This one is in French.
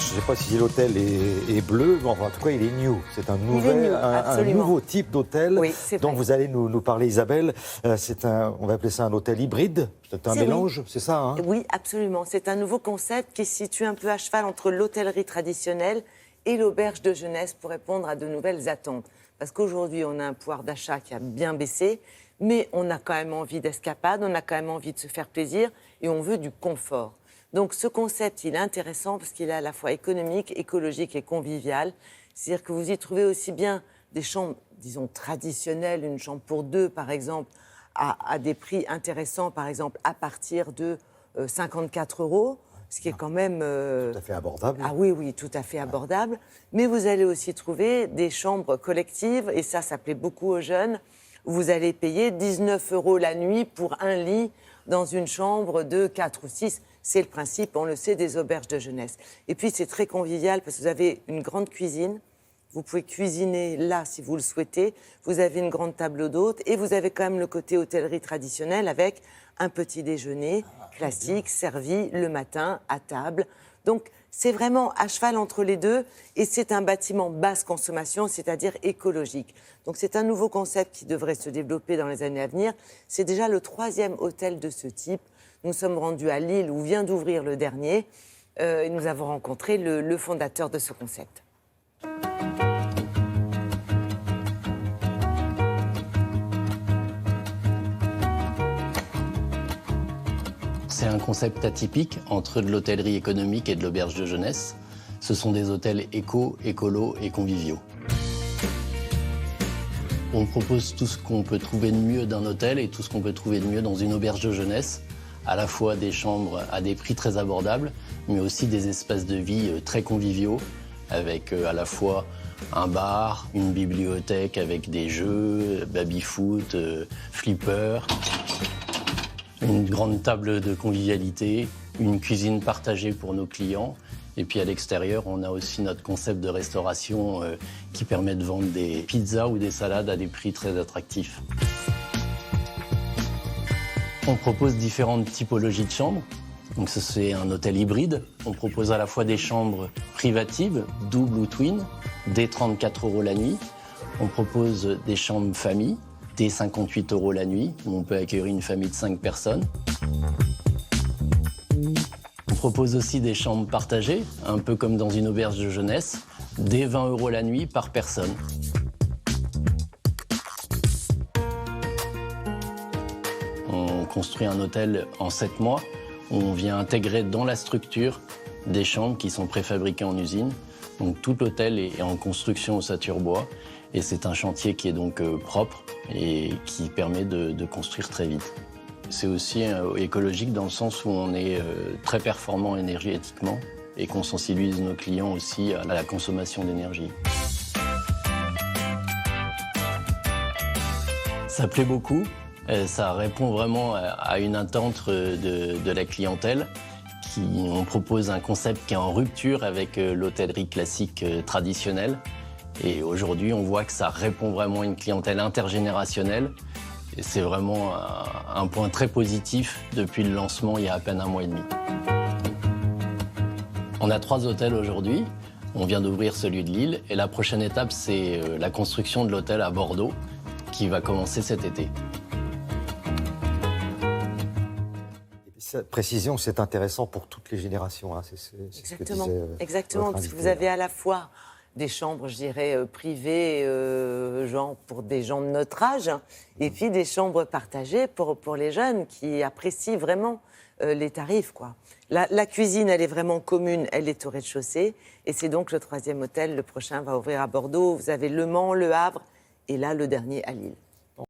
je ne sais pas si l'hôtel est bleu, mais enfin, en tout cas, il est new. C'est un nouveau type d'hôtel dont vous allez nous parler, Isabelle. On va appeler ça un hôtel hybride. C'est un mélange, c'est ça, hein? Oui, absolument. C'est un nouveau concept qui se situe un peu à cheval entre l'hôtellerie traditionnelle et l'auberge de jeunesse pour répondre à de nouvelles attentes. Parce qu'aujourd'hui, on a un pouvoir d'achat qui a bien baissé, mais on a quand même envie d'escapade, on a quand même envie de se faire plaisir et on veut du confort. Donc ce concept, il est intéressant parce qu'il est à la fois économique, écologique et convivial. C'est-à-dire que vous y trouvez aussi bien des chambres, disons, traditionnelles, une chambre pour deux, par exemple, à des prix intéressants, par exemple, à partir de 54 €, ce qui est quand même... Tout à fait abordable. Ah oui, tout à fait abordable. Mais vous allez aussi trouver des chambres collectives, et ça plaît beaucoup aux jeunes, où vous allez payer 19 € la nuit pour un lit dans une chambre de 4 ou 6. C'est le principe, on le sait, des auberges de jeunesse. Et puis, c'est très convivial parce que vous avez une grande cuisine. Vous pouvez cuisiner là, si vous le souhaitez. Vous avez une grande table d'hôtes et vous avez quand même le côté hôtellerie traditionnelle avec un petit déjeuner classique servi le matin à table. Donc, c'est vraiment à cheval entre les deux et c'est un bâtiment basse consommation, c'est-à-dire écologique. Donc, c'est un nouveau concept qui devrait se développer dans les années à venir. C'est déjà le 3e hôtel de ce type. Nous sommes rendus à Lille, où vient d'ouvrir le dernier, et nous avons rencontré le fondateur de ce concept. C'est un concept atypique entre de l'hôtellerie économique et de l'auberge de jeunesse. Ce sont des hôtels écolo et conviviaux. On propose tout ce qu'on peut trouver de mieux d'un hôtel et tout ce qu'on peut trouver de mieux dans une auberge de jeunesse. À la fois des chambres à des prix très abordables, mais aussi des espaces de vie très conviviaux, avec à la fois un bar, une bibliothèque avec des jeux, baby-foot, flipper, une grande table de convivialité, une cuisine partagée pour nos clients. Et puis à l'extérieur, on a aussi notre concept de restauration qui permet de vendre des pizzas ou des salades à des prix très attractifs. On propose différentes typologies de chambres. Donc c'est un hôtel hybride. On propose à la fois des chambres privatives, double ou twin, dès 34 € la nuit. On propose des chambres famille, dès 58 € la nuit, où on peut accueillir une famille de 5 personnes. On propose aussi des chambres partagées, un peu comme dans une auberge de jeunesse, dès 20 € la nuit par personne. On construit un hôtel en 7 mois. On vient intégrer dans la structure des chambres qui sont préfabriquées en usine. Donc tout l'hôtel est en construction au Saturbois. Et c'est un chantier qui est donc propre et qui permet de construire très vite. C'est aussi écologique dans le sens où on est très performant énergétiquement et qu'on sensibilise nos clients aussi à la consommation d'énergie. Ça plaît beaucoup. Ça répond vraiment à une attente de la clientèle. On propose un concept qui est en rupture avec l'hôtellerie classique traditionnelle. Et aujourd'hui, on voit que ça répond vraiment à une clientèle intergénérationnelle. Et c'est vraiment un point très positif depuis le lancement il y a à peine 1 mois et demi. On a 3 hôtels aujourd'hui. On vient d'ouvrir celui de Lille. Et la prochaine étape, c'est la construction de l'hôtel à Bordeaux qui va commencer cet été. Cette précision, c'est intéressant pour toutes les générations. Hein. Exactement, exactement, parce que vous avez à la fois des chambres, je dirais, privées, genre pour des gens de notre âge, et puis des chambres partagées pour les jeunes qui apprécient vraiment les tarifs, quoi. La cuisine, elle est vraiment commune, elle est au rez-de-chaussée, et c'est donc le 3e hôtel, le prochain va ouvrir à Bordeaux. Vous avez Le Mans, Le Havre, et là, le dernier à Lille.